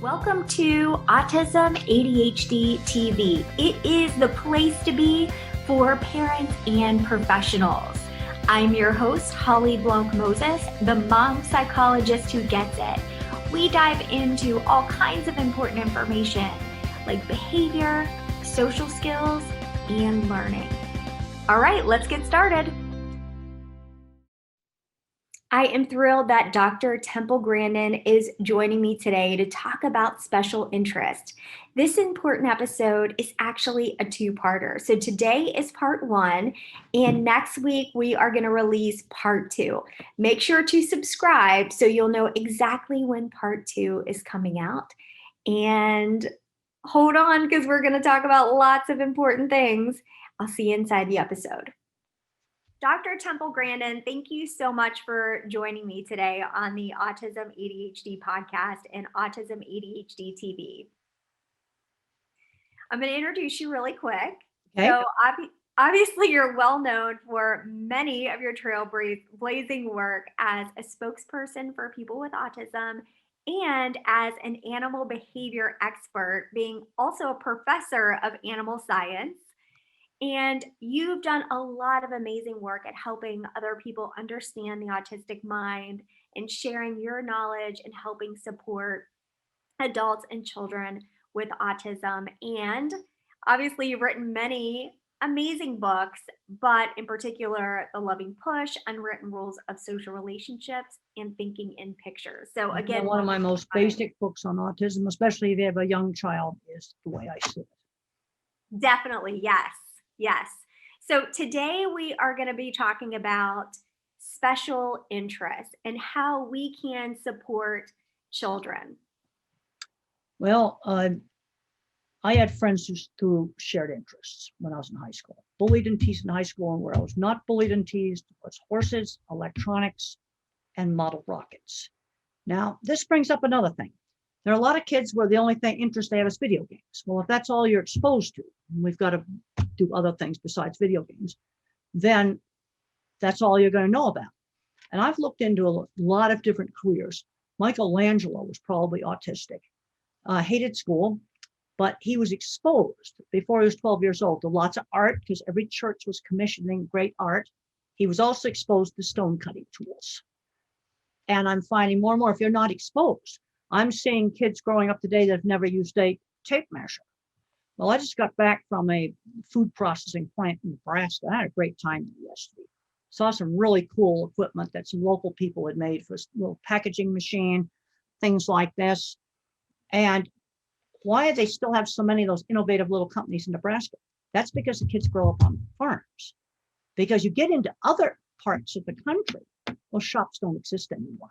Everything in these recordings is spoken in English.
Welcome to Autism ADHD TV. It is the place to be for parents and professionals. I'm your host, Holly Blanc Moses, the mom psychologist who gets it. We dive into all kinds of important information like behavior, social skills, and learning. All right, let's get started. I am thrilled that Dr. Temple Grandin is joining me today to talk about special interest. This important episode is actually a two-parter. So today is part one, and next week we are going to release part two. Make sure to subscribe so you'll know exactly when part two is coming out. And hold on, because we're going to talk about lots of important things. I'll see you inside the episode. Dr. Temple Grandin, thank you so much for joining me today on the Autism ADHD podcast and Autism ADHD TV. I'm going to introduce you really quick. Okay. So obviously you're well known for many of your trailblazing work as a spokesperson for people with autism and as an animal behavior expert, being also a professor of animal science. And you've done a lot of amazing work at helping other people understand the autistic mind and sharing your knowledge and helping support adults and children with autism. And obviously you've written many amazing books, but in particular, The Loving Push, Unwritten Rules of Social Relationships, and Thinking in Pictures. So again, one of my most basic books on autism, especially if you have a young child, is The Way I See It. Definitely, yes. Yes. So today we are going to be talking about special interests and how we can support children. Well, I had friends who shared interests when I was in high school. Bullied and teased in high school, and where I was not bullied and teased was horses, electronics, and model rockets. Now, this brings up another thing. There are a lot of kids where the only interest they have is video games. Well, if that's all you're exposed to, and we've got to do other things besides video games, then that's all you're going to know about. And I've looked into a lot of different careers. Michelangelo was probably autistic, hated school, but he was exposed before he was 12 years old to lots of art because every church was commissioning great art. He was also exposed to stone cutting tools. And I'm finding more and more, if you're not exposed, I'm seeing kids growing up today that have never used a tape measure. Well, I just got back from a food processing plant in Nebraska. I had a great time yesterday. Saw some really cool equipment that some local people had made for a little packaging machine, things like this. And why do they still have so many of those innovative little companies in Nebraska? That's because the kids grow up on farms. Because you get into other parts of the country, those shops don't exist anymore.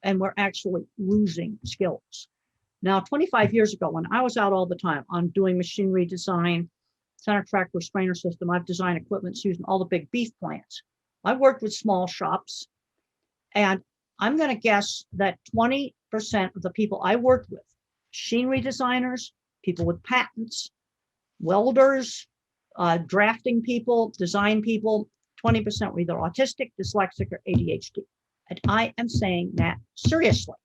And we're actually losing skills. Now, 25 years ago, when I was out all the time on doing machinery design, center track restrainer system, I've designed equipment using all the big beef plants. I worked with small shops, and I'm going to guess that 20% of the people I worked with, machinery designers, people with patents, welders, drafting people, design people, 20% were either autistic, dyslexic, or ADHD. And I am saying that seriously.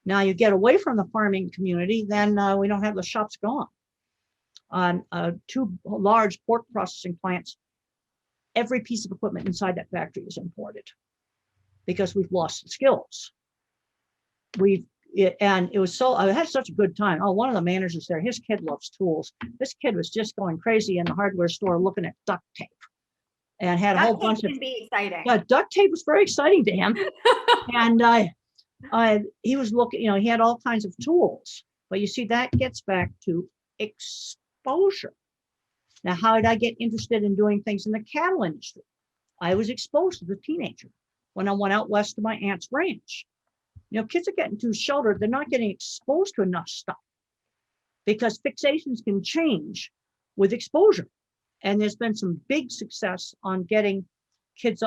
Now you get away from the farming community, then we don't have the shops going. On two large pork processing plants, every piece of equipment inside that factory is imported because we've lost the skills. And it was I had such a good time. Oh, one of the managers there, his kid loves tools. This kid was just going crazy in the hardware store looking at duct tape. And had a whole bunch of. Can be exciting. Yeah, duct tape was very exciting to him, and he was looking. He had all kinds of tools. But you see, that gets back to exposure. Now, how did I get interested in doing things in the cattle industry? I was exposed as a teenager when I went out west to my aunt's ranch. Kids are getting too sheltered. They're not getting exposed to enough stuff because fixations can change with exposure. And there's been some big success on getting kids,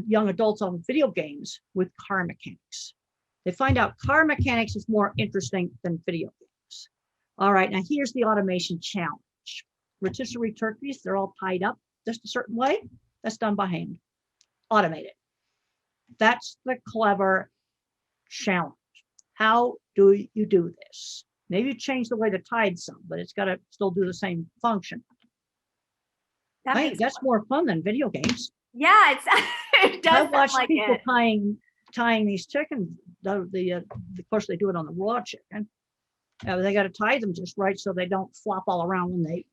young adults off of video games with car mechanics. They find out car mechanics is more interesting than video games. All right, now here's the automation challenge. Rotisserie turkeys, they're all tied up just a certain way. That's done by hand, automated. That's the clever challenge. how do you do this? Maybe you change the way they're tied some, but it's got to still do the same function. That's more fun than video games. Yeah, it does. I watch like people it. tying these chickens. Of course, they do it on the raw chicken. They got to tie them just right so they don't flop all around when they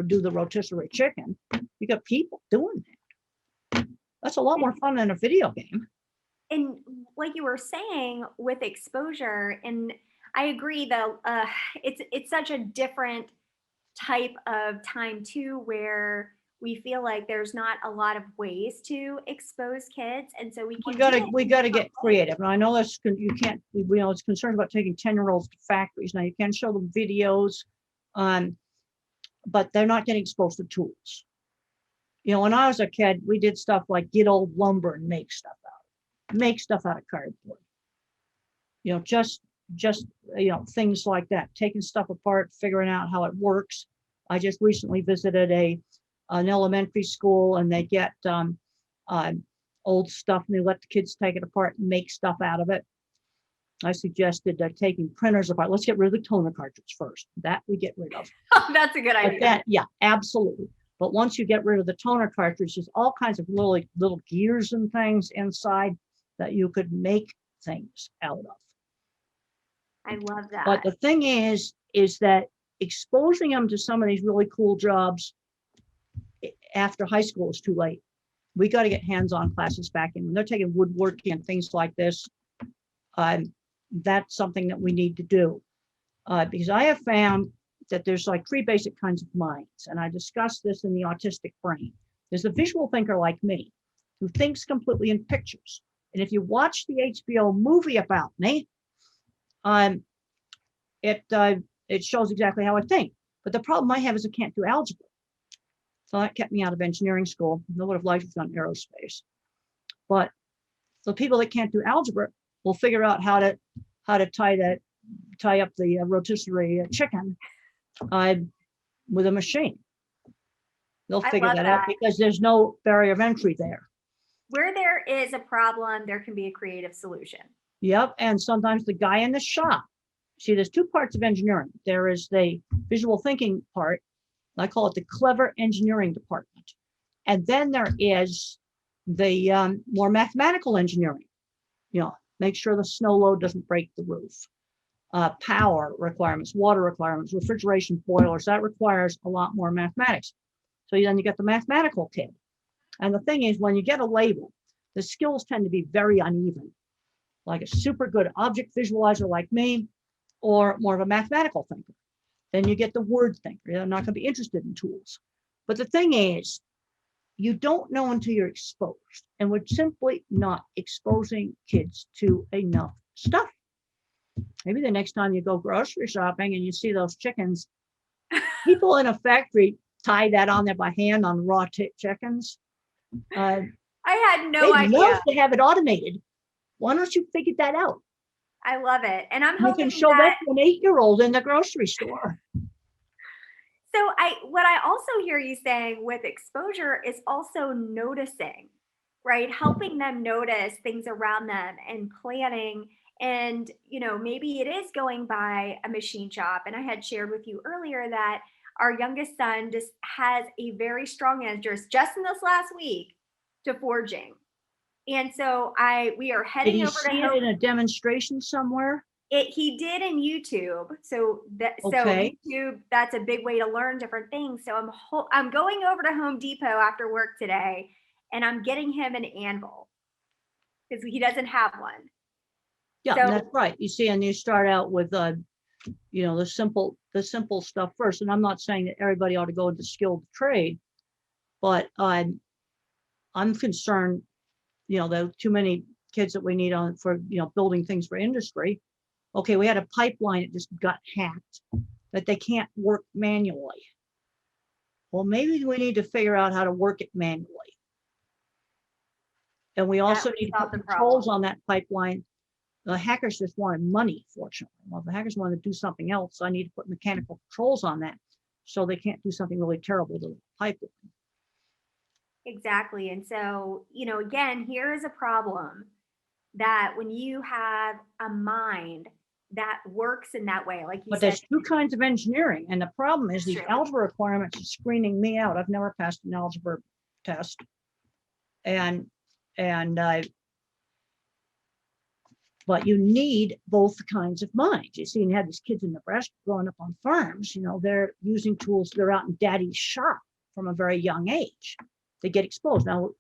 do the rotisserie chicken. You got people doing that. That's a lot more fun than a video game. And like you were saying with exposure, and I agree though, it's such a different type of time too, where we feel like there's not a lot of ways to expose kids, and so we got to get creative. And I know that's, you can't, it's concerned about taking 10-year-olds to factories. Now you can show them videos, but they're not getting exposed to tools. When I was a kid, we did stuff like get old lumber and make stuff out of cardboard. Just things like that, taking stuff apart, figuring out how it works. I just recently visited an elementary school, and they get old stuff and they let the kids take it apart and make stuff out of it. I suggested taking printers apart. Let's get rid of the toner cartridge first. That we get rid of. That's a good idea. Yeah, absolutely. But once you get rid of the toner cartridge, there's all kinds of little gears and things inside that you could make things out of. I love that. But the thing is that exposing them to some of these really cool jobs after high school is too late. We got to get hands-on classes back in. When they're taking woodworking and things like this, that's something that we need to do. Because I have found that there's like 3 basic kinds of minds, and I discussed this in the autistic brain. There's the visual thinker like me, who thinks completely in pictures. And if you watch the HBO movie about me, it shows exactly how I think. But the problem I have is I can't do algebra. So that kept me out of engineering school. I would have liked to have done aerospace. But the people that can't do algebra will figure out how to tie up the rotisserie chicken with a machine. They'll figure that out because there's no barrier of entry there. Where there is a problem, there can be a creative solution. Yep, and sometimes the guy in the shop. See, there's 2 parts of engineering. There is the visual thinking part. I call it the clever engineering department. And then there is the more mathematical engineering. Make sure the snow load doesn't break the roof. Power requirements, water requirements, refrigeration, boilers. That requires a lot more mathematics. So then you get the mathematical kid. And the thing is, when you get a label, the skills tend to be very uneven. Like a super good object visualizer like me, or more of a mathematical thinker. Then you get the word thinker. They're not going to be interested in tools. But the thing is, you don't know until you're exposed. And we're simply not exposing kids to enough stuff. Maybe the next time you go grocery shopping and you see those chickens, people in a factory tie that on there by hand on raw chickens. I had no idea. They'd love to have it automated. Why don't you figure that out? I love it. And I'm hoping you can show that to an 8-year-old in the grocery store. So what I also hear you saying with exposure is also noticing, right? Helping them notice things around them and planning. And, maybe it is going by a machine shop. And I had shared with you earlier that our youngest son just has a very strong interest just in this last week to forging. And so we are heading over to Did he see it in a demonstration somewhere? He did in YouTube. So YouTube, that's a big way to learn different things. So I'm going over to Home Depot after work today, and I'm getting him an anvil because he doesn't have one. Yeah, that's right. You see, and you start out with the simple stuff first. And I'm not saying that everybody ought to go into skilled trade, but I'm concerned, there are too many kids that we need for building things for industry. Okay, we had a pipeline that just got hacked that they can't work manually. Well, maybe we need to figure out how to work it manually. And we also need to put controls on that pipeline. The hackers just wanted money, fortunately. Well, if the hackers wanted to do something else, I need to put mechanical controls on that so they can't do something really terrible to the pipeline. Exactly. And so, again, here is a problem that when you have a mind that works in that way. Like you But said, there's two kinds of engineering. And the problem is these true. algebra requirements are screening me out. I've never passed an algebra test. But you need both kinds of minds. You see, you have these kids in Nebraska growing up on farms, they're using tools, they're out in daddy's shop from a very young age. They get exposed. Now,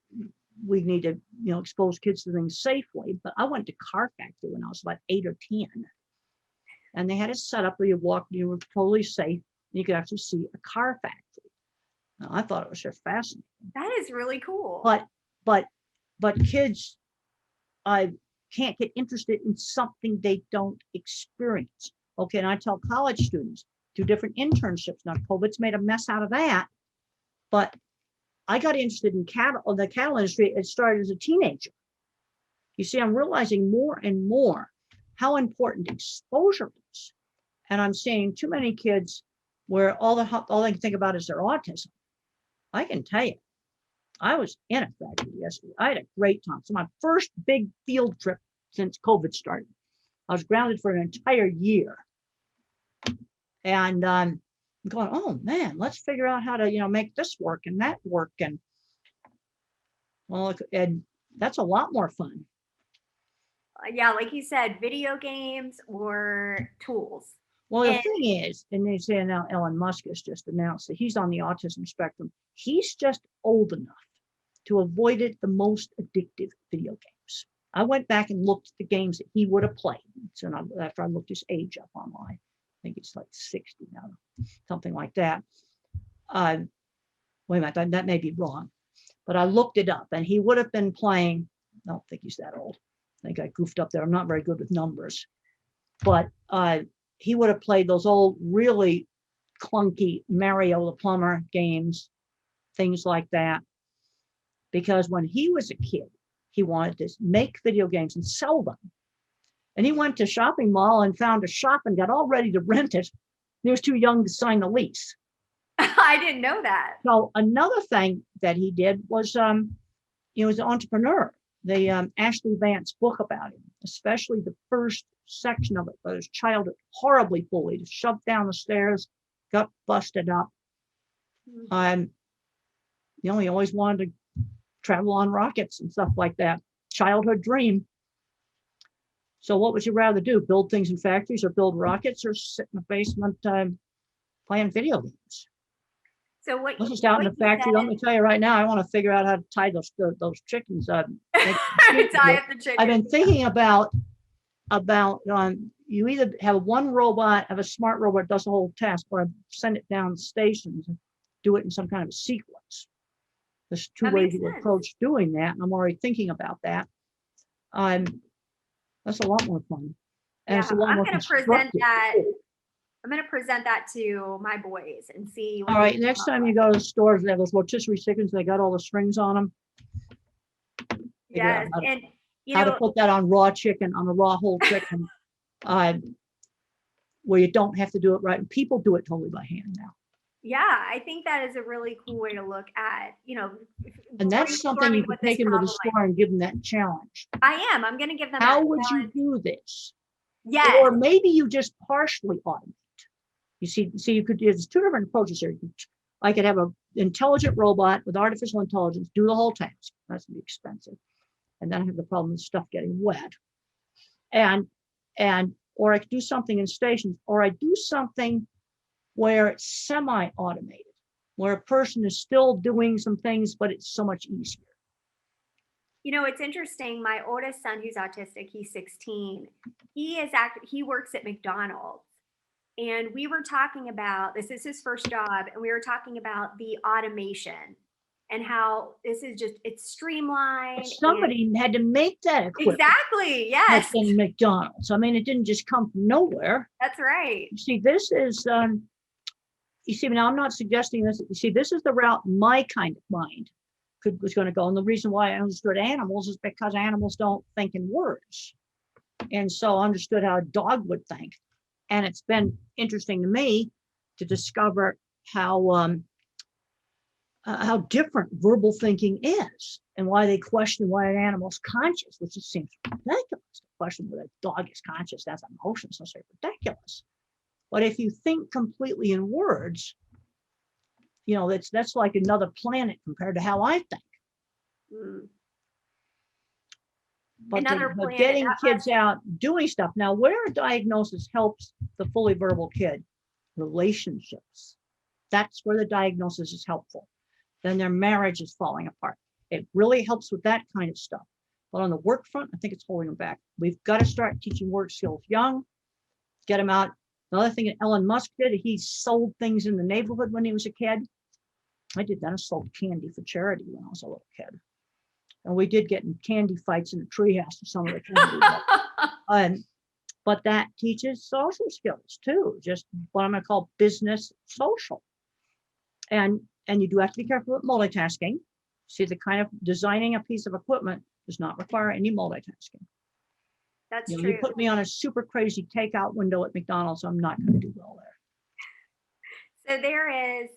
we need to, expose kids to things safely, but I went to car factory when I was about 8 or 10. And they had a setup where you were totally safe, and you could actually see a car factory. Now, I thought it was just fascinating. That is really cool. But kids, can't get interested in something they don't experience. Okay, and I tell college students, do different internships. Now, COVID's made a mess out of that, but I got interested in the cattle industry. It started as a teenager. You see, I'm realizing more and more how important exposure is. And I'm seeing too many kids where all they can think about is their autism. I can tell you, I was in a factory yesterday. I had a great time. So my first big field trip since COVID started. I was grounded for an entire year. And I'm going, oh man, let's figure out how to, make this work and that work. And that's a lot more fun. Yeah, like you said, video games or tools. Well, the thing is, and they say now Elon Musk has just announced that he's on the autism spectrum. He's just old enough to avoid it the most addictive video games. I went back and looked at the games that he would have played. So after I looked his age up online, I think it's like 60 now, something like that. Wait a minute, that may be wrong. But I looked it up, and he would have been playing, I don't think he's that old. I think I goofed up there. I'm not very good with numbers. But he would have played those old, really clunky Mario the Plumber games, things like that. Because when he was a kid, he wanted to make video games and sell them. And he went to a shopping mall and found a shop and got all ready to rent it. He was too young to sign the lease. I didn't know that. So another thing that he did was, he was an entrepreneur. The Ashley Vance book about him, especially the first section of it, where his childhood horribly bullied, shoved down the stairs, got busted up. He always wanted to travel on rockets and stuff like that. Childhood dream. So what would you rather do? Build things in factories or build rockets, or sit in the basement playing video games? So what? Let's just out in the factory. Let me tell you right now, I want to figure out how to tie those chickens up. Tie up the chickens. I've been thinking about you either have one robot, have a smart robot that does the whole task, or send it down stations and do it in some kind of a sequence. There's two ways to approach doing that, and I'm already thinking about that. That's a lot more fun. And yeah, it's a lot more constructive. I'm going to present that to my boys and see. All right, next time you go to the stores, they have those rotisserie chickens. They got all the strings on them. Yes, and how to put that on raw chicken, on a raw whole chicken, where you don't have to do it right. And people do it totally by hand now. Yeah, I think that is a really cool way to look at, and that's something you could take them to the store and give them that challenge. I am. I'm going to give them. How would you do this? Yes. Or maybe you just partially automate. You see, there's two different approaches here. I could have an intelligent robot with artificial intelligence do the whole task. That's going to be expensive. And then I have the problem of stuff getting wet. Or I could do something in stations, or I do something where it's semi-automated, where a person is still doing some things, but it's so much easier. It's interesting. My oldest son, who's autistic, he's 16. He works at McDonald's. And we were talking about, this is his first job, and we were talking about the automation and how this is it's streamlined. But somebody had to make that equipment. Exactly, yes. In McDonald's. I mean, it didn't just come from nowhere. That's right. You see, this is, now I'm not suggesting this. You see, this is the route my kind of mind was going to go. And the reason why I understood animals is because animals don't think in words. And so I understood how a dog would think. And it's been interesting to me to discover how how different verbal thinking is, and why they question why an animal's conscious, which just seems ridiculous. The question whether a dog is conscious, that's emotions, that's ridiculous. But if you think completely in words, that's like another planet compared to how I think. Mm. But getting kids out doing stuff. Now, where a diagnosis helps the fully verbal kid, relationships. That's where the diagnosis is helpful. Then their marriage is falling apart. It really helps with that kind of stuff. But on the work front, I think it's holding them back. We've got to start teaching work skills young, get them out. Another thing that Elon Musk did, he sold things in the neighborhood when he was a kid. I did that. I sold candy for charity when I was a little kid. And we did get in candy fights in the treehouse with some of the candy. But that teaches social skills too, just what I'm going to call business social. And you do have to be careful with multitasking. See, the kind of designing a piece of equipment does not require any multitasking. That's true. You put me on a super crazy takeout window at McDonald's, I'm not going to do well there. So there is,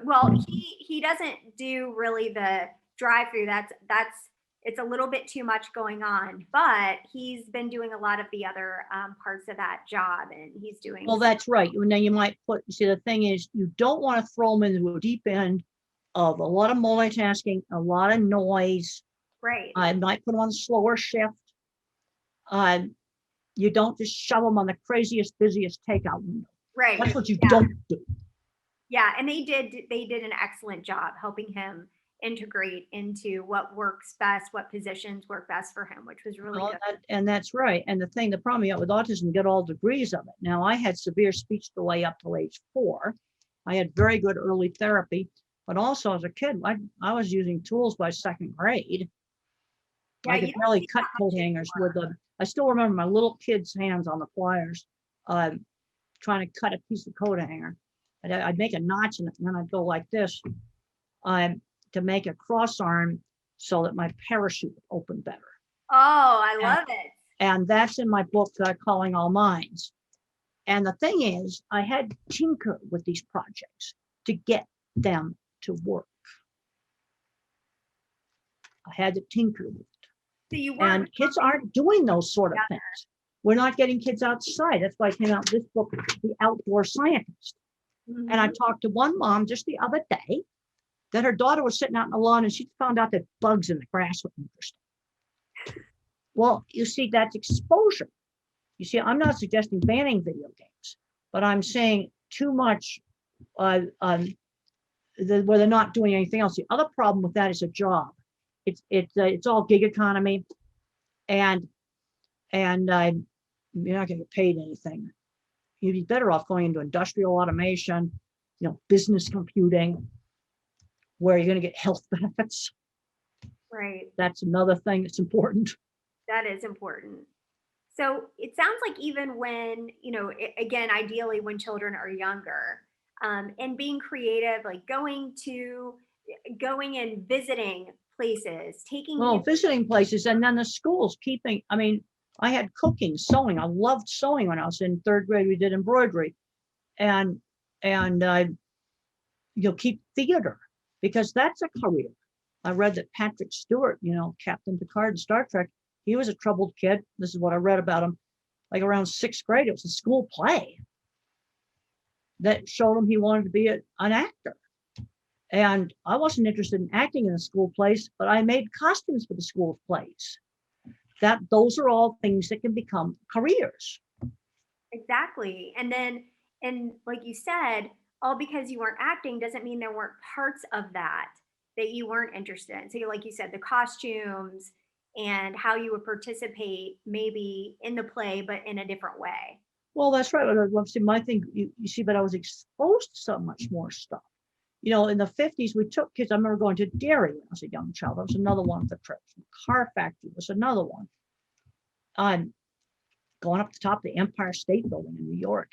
well, he doesn't do really the drive-through. It's a little bit too much going on, but he's been doing a lot of the other parts of that job, and he's doing. Well, that's right. And then you might the thing is, you don't want to throw them into a deep end of a lot of multitasking, a lot of noise. Right. I might put them on a slower shift. You don't just shove them on the craziest, busiest takeout window. Right. That's what you don't do. Yeah, and they did an excellent job helping him integrate into what works best, what positions work best for him, which was really good. And that's right. And the problem you have with autism, get all degrees of it. Now, I had severe speech delay up till age 4. I had very good early therapy, but also as a kid, I was using tools by 2nd grade. Yeah, I could barely cut coat hangers with them. I still remember my little kid's hands on the pliers, trying to cut a piece of coat hanger. I'd make a notch in it, and then I'd go like this to make a cross arm so that my parachute would open better. Oh, I love it. And that's in my book, Calling All Minds. And the thing is, I had to tinker with these projects to get them to work. I had to tinker with it. So and kids aren't doing those sort of things. We're not getting kids outside. That's why I came out with this book, The Outdoor Scientist. Mm-hmm. And I talked to one mom just the other day that her daughter was sitting out in the lawn and she found out that bugs in the grass were interesting. Well, you see, that's exposure. You see, I'm not suggesting banning video games, but I'm saying too much where they're not doing anything else. The other problem with that is a job. It's all gig economy, and you're not going to get paid anything. You'd be better off going into industrial automation, business computing, where you're going to get health benefits. Right. That's another thing that's important. That is important. So it sounds like even when, again, ideally when children are younger, and being creative, like going and visiting places, visiting places, and then the schools I had cooking, sewing. I loved sewing when I was in 3rd grade. We did embroidery, and keep theater, because that's a career. I read that Patrick Stewart, Captain Picard in Star Trek, he was a troubled kid. This is what I read about him. Like around 6th grade, it was a school play that showed him he wanted to be an actor. And I wasn't interested in acting in a school plays, but I made costumes for the school plays. Those are all things that can become careers. Exactly. And like you said, all because you weren't acting doesn't mean there weren't parts of that you weren't interested in. So like you said, the costumes and how you would participate maybe in the play, but in a different way. Well, that's right. My thing, you see, but I was exposed to so much more stuff. In the 50s, we took kids. I remember going to dairy when I was a young child. That was another one of the trips. The car factory was another one. Going up the top of the Empire State Building in New York.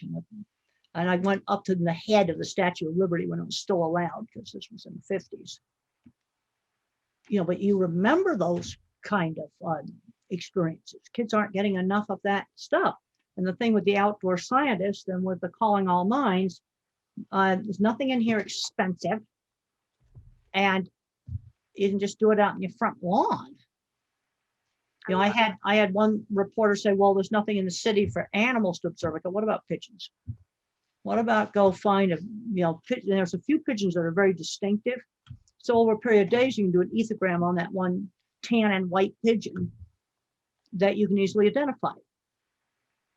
And I went up to the head of the Statue of Liberty when it was still allowed, because this was in the 50s. But you remember those kind of experiences. Kids aren't getting enough of that stuff. And the thing with the Outdoor Scientist and with the Calling All Minds, there's nothing in here expensive. And you can just do it out in your front lawn. You know, I had one reporter say, well, there's nothing in the city for animals to observe. I go, what about pigeons? What about go find there's a few pigeons that are very distinctive. So over a period of days, you can do an ethogram on that one tan and white pigeon that you can easily identify.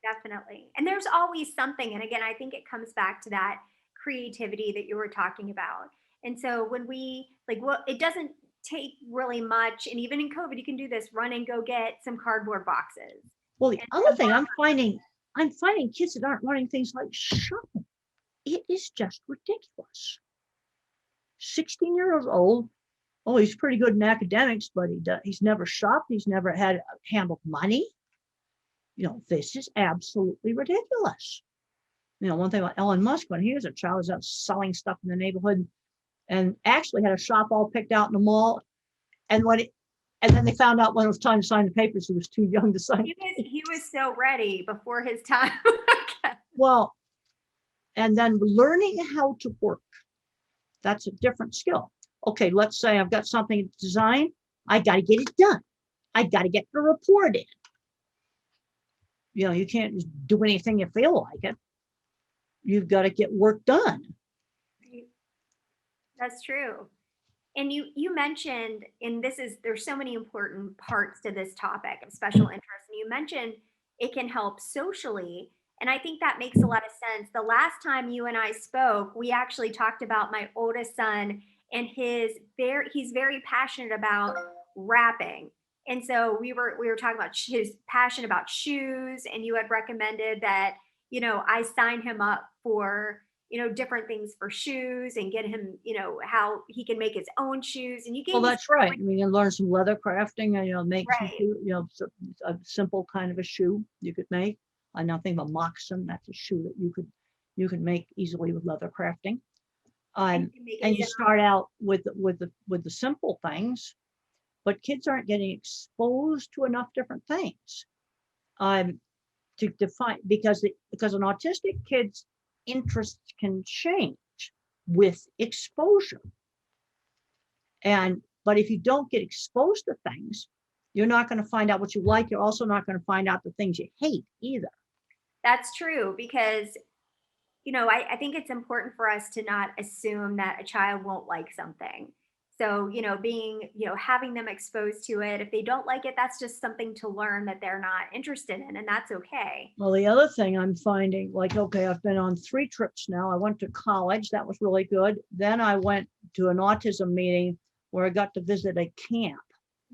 Definitely. And there's always something. And again, I think it comes back to that creativity that you were talking about. And so when we it doesn't take really much. And even in COVID, you can do this, run and go get some cardboard boxes. Well, the other thing I'm finding kids that aren't learning things like shopping. It is just ridiculous. 16-year-old old. Oh, he's pretty good in academics, but he's never shopped. He's never had handled money. You know, this is absolutely ridiculous. You know, one thing about Elon Musk, when he was a child, he was out selling stuff in the neighborhood and actually had a shop all picked out in the mall. And then they found out when it was time to sign the papers, he was too young to sign. He was so ready before his time. Well, and then learning how to work. That's a different skill. Okay, let's say I've got something designed. I got to get it done. I got to get the report in. You know, you can't just do anything you feel like it. You've got to get work done. That's true. And you mentioned, and there's so many important parts to this topic of special interest. And you mentioned it can help socially. And I think that makes a lot of sense. The last time you and I spoke, we actually talked about my oldest son and he's very passionate about rapping. And so we were talking about his passion about shoes, and you had recommended that, you know, I sign him up for, you know, different things for shoes and get him, you know, how he can make his own shoes. And you gave Well, that's right. I mean, you learn some leather crafting and, you know, make right. some, you know, a simple kind of a shoe you could make. I now think of a moccasin. That's a shoe that you could make easily with leather crafting. And you start out with the simple things, but kids aren't getting exposed to enough different things to define, because an autistic kid's interests can change with exposure. But if you don't get exposed to things, you're not going to find out what you like. You're also not going to find out the things you hate either. That's true, because, you know, I think it's important for us to not assume that a child won't like something. So, you know, having them exposed to it, if they don't like it, that's just something to learn that they're not interested in, and that's okay. Well, the other thing I'm finding, like, okay, I've been on 3 trips now. I went to college. That was really good. Then I went to an autism meeting where I got to visit a camp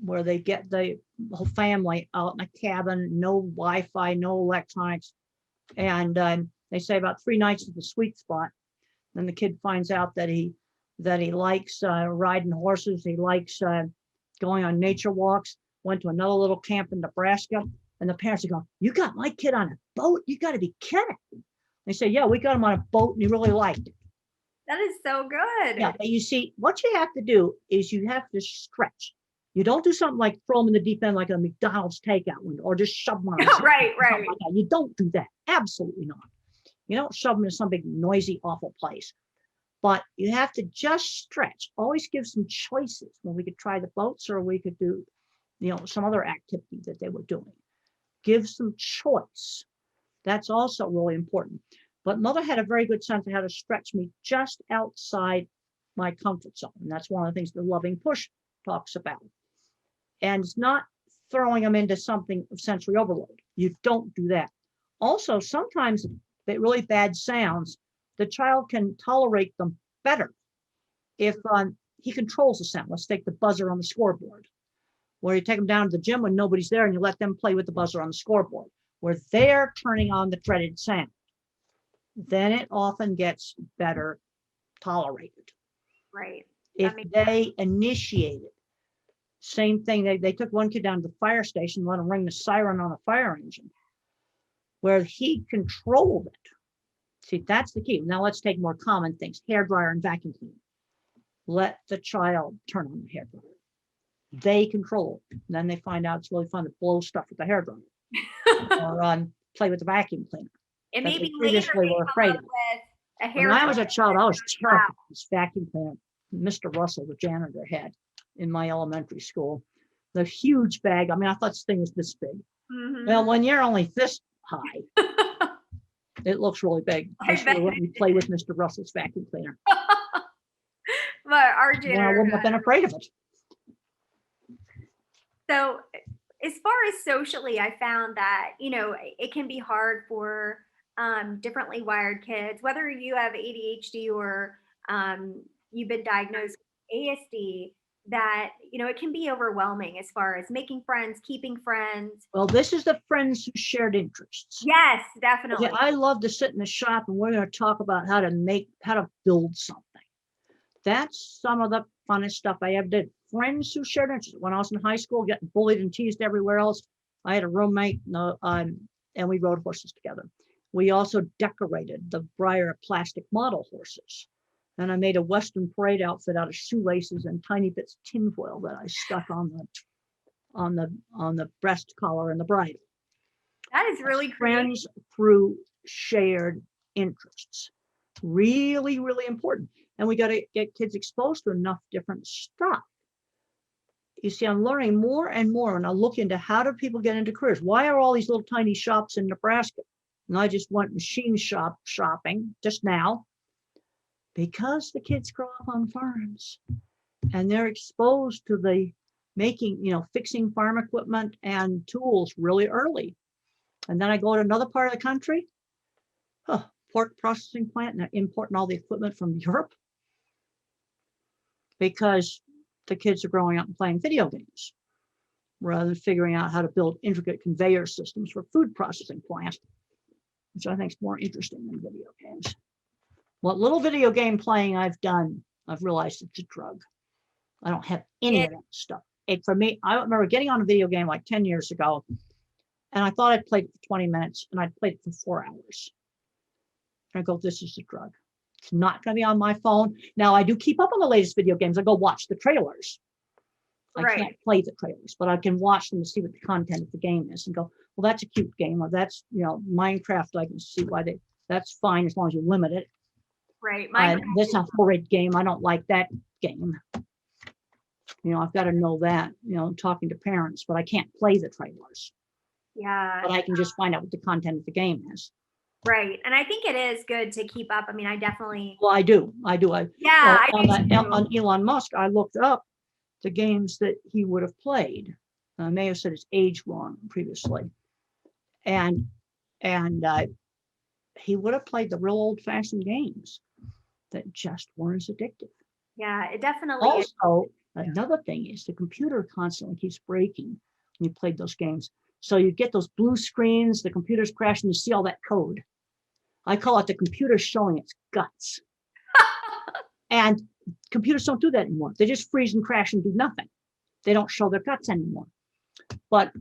where they get the whole family out in a cabin, no Wi-Fi, no electronics. And they say about 3 nights is the sweet spot. Then the kid finds out that he likes riding horses. He likes going on nature walks. Went to another little camp in Nebraska, and the parents are going, "You got my kid on a boat? You got to be kidding!" They say, "Yeah, we got him on a boat, and he really liked it." That is so good. Yeah, but you see, what you have to do is you have to stretch. You don't do something like throw them in the deep end like a McDonald's takeout window, or just shove them on. Right. Like you don't do that. Absolutely not. You don't shove them in some big noisy, awful place. But you have to just stretch. Always give some choices. Well, we could try the boats, or we could do, you know, some other activity that they were doing. Give some choice. That's also really important. But mother had a very good sense of how to stretch me just outside my comfort zone. And that's one of the things the loving push talks about. And it's not throwing them into something of sensory overload. You don't do that. Also, sometimes the really bad sounds, the child can tolerate them better if he controls the sound. Let's take the buzzer on the scoreboard, where you take them down to the gym when nobody's there and you let them play with the buzzer on the scoreboard, where they're turning on the dreaded sound. Then it often gets better tolerated. Right. If they initiate it. Same thing, they took one kid down to the fire station, let him ring the siren on the fire engine, where he controlled it. See, that's the key. Now let's take more common things, hairdryer and vacuum cleaner. Let the child turn on the hairdryer. They control it. And then they find out it's really fun to blow stuff with the hairdryer or play with the vacuum cleaner. And maybe previously were afraid of. A when I was a child, I was terrified of this vacuum cleaner. Mr. Russell, the janitor, had in my elementary school. The huge bag. I mean, I thought this thing was this big. Well, when you're only this high, it looks really big. I should have let me play with Mr. Russell's vacuum cleaner. But our janitor, I wouldn't have been afraid of it. So as far as socially, I found that, you know, it can be hard for differently wired kids, whether you have ADHD or you've been diagnosed with ASD, that, you know, it can be overwhelming as far as making friends, keeping friends. Well, this is the friends who shared interests. Yes, definitely. I love to sit in the shop and we're going to talk about how to build something. That's some of the funnest stuff I ever did. Friends who shared interests. When I was in high school, getting bullied and teased everywhere else, I had a roommate, and we rode horses together. We also decorated the Breyer plastic model horses. And I made a Western parade outfit out of shoelaces and tiny bits of tinfoil that I stuck on the breast collar and the bridle. That is really creative. Friends through shared interests. Really, really important. And we got to get kids exposed to enough different stuff. You see, I'm learning more and more, and I look into how do people get into careers. Why are all these little tiny shops in Nebraska? And I just went machine shopping just now, because the kids grow up on farms and they're exposed to the making, fixing farm equipment and tools really early. And then I go to another part of the country, pork processing plant, and they're importing all the equipment from Europe because the kids are growing up and playing video games rather than figuring out how to build intricate conveyor systems for food processing plant, which I think is more interesting than video games. What little video game playing I've done, I've realized it's a drug. I don't have any of that stuff. For me, I remember getting on a video game like 10 years ago, and I thought I'd played it for 20 minutes, and I'd played it for 4 hours. And I go, this is a drug. It's not going to be on my phone. Now, I do keep up on the latest video games. I go watch the trailers. I can't play the trailers, but I can watch them to see what the content of the game is and go, well, that's a cute game. Or that's, Minecraft, I can see why that's fine as long as you limit it. Right. That's a horrid game. I don't like that game. I've got to know that, talking to parents, but I can't play the trailers. Yeah. But I can just find out what the content of the game is. Right. And I think it is good to keep up. I mean, I definitely. Well, I do. Yeah. On Elon Musk, I looked up the games that he would have played. I may have said his age wrong previously. And he would have played the real old-fashioned games that just weren't as addictive. Yeah, it definitely also, another thing is the computer constantly keeps breaking when you played those games. So you get those blue screens, the computer's crashing, you see all that code. I call it the computer showing its guts. And computers don't do that anymore. They just freeze and crash and do nothing. They don't show their guts anymore. But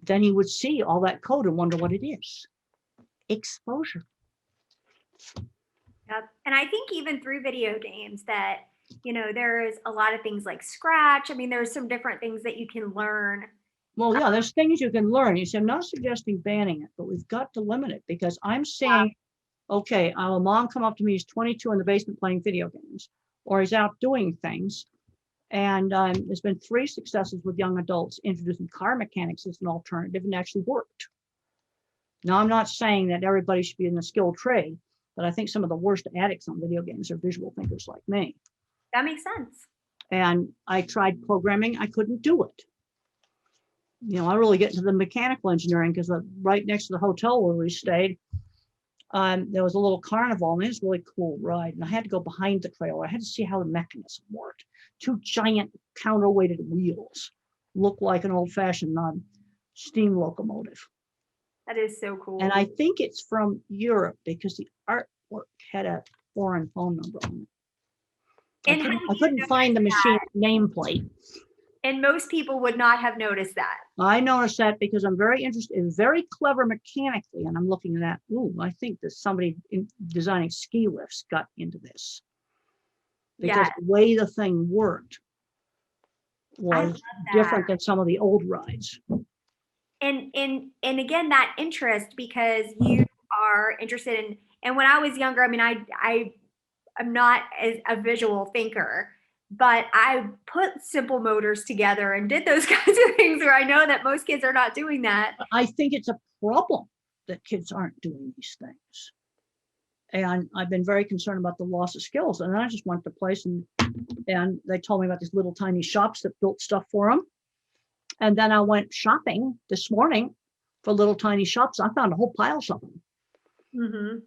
then he would see all that code and wonder what it is. Exposure. Yep. And I think even through video games that, there's a lot of things like Scratch. I mean, there's some different things that you can learn. Well, yeah, there's things you can learn. You see, I'm not suggesting banning it, but we've got to limit it because I'm saying, okay, a mom come up to me, he's 22 in the basement playing video games, or he's out doing things. And there's been 3 successes with young adults introducing car mechanics as an alternative and actually worked. Now, I'm not saying that everybody should be in a skilled trade, but I think some of the worst addicts on video games are visual thinkers like me. That makes sense. And I tried programming. I couldn't do it. I really get into the mechanical engineering because right next to the hotel where we stayed, there was a little carnival, and it was a really cool ride. And I had to go behind the trailer. I had to see how the mechanism worked. 2 giant counterweighted wheels looked like an old-fashioned steam locomotive. That is so cool. And I think it's from Europe because the artwork had a foreign phone number on it. I couldn't find the machine nameplate. And most people would not have noticed that. I noticed that because I'm very interested in very clever mechanically, and I'm looking at that. Ooh, I think that somebody designing ski lifts got into this because the way the thing worked was different than some of the old rides. And again, that interest, because you are interested in, and when I was younger, I mean, I I'm not a visual thinker, but I put simple motors together and did those kinds of things where I know that most kids are not doing that. I think it's a problem that kids aren't doing these things. And I've been very concerned about the loss of skills. And then I just went to a place and they told me about these little tiny shops that built stuff for them. And then I went shopping this morning for little tiny shops. I found a whole pile of them. Mm-hmm.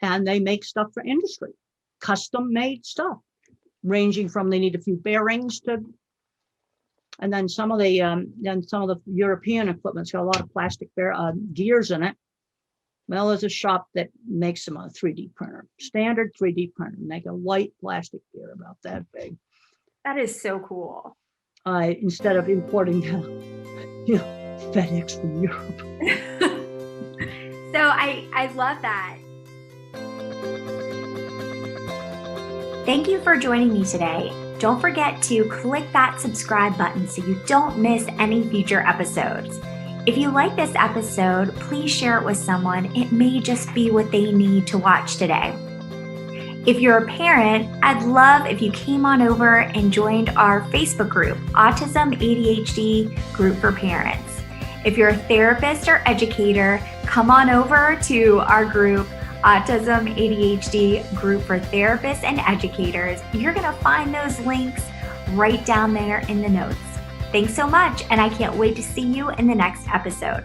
And they make stuff for industry, custom made stuff, ranging from they need a few bearings to, and then some of the European equipment's got a lot of plastic gears in it. Well, there's a shop that makes them on a 3D printer, standard 3D printer, make a light plastic gear about that big. That is so cool. Instead of importing, FedEx from Europe. So I love that. Thank you for joining me today. Don't forget to click that subscribe button so you don't miss any future episodes. If you like this episode, please share it with someone. It may just be what they need to watch today. If you're a parent, I'd love if you came on over and joined our Facebook group, Autism ADHD Group for Parents. If you're a therapist or educator, come on over to our group, Autism ADHD Group for Therapists and Educators. You're going to find those links right down there in the notes. Thanks so much, and I can't wait to see you in the next episode.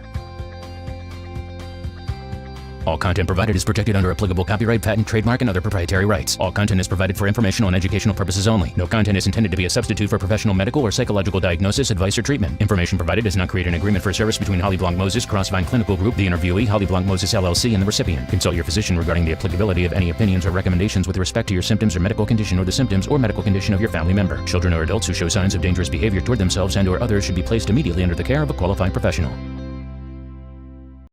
All content provided is protected under applicable copyright, patent, trademark, and other proprietary rights. All content is provided for informational and educational purposes only. No content is intended to be a substitute for professional medical or psychological diagnosis, advice, or treatment. Information provided does not create an agreement for service between Holly Blanc Moses Crossvine Clinical Group, the interviewee, Holly Blanc Moses LLC, and the recipient. Consult your physician regarding the applicability of any opinions or recommendations with respect to your symptoms or medical condition or the symptoms or medical condition of your family member. Children or adults who show signs of dangerous behavior toward themselves and/or others should be placed immediately under the care of a qualified professional.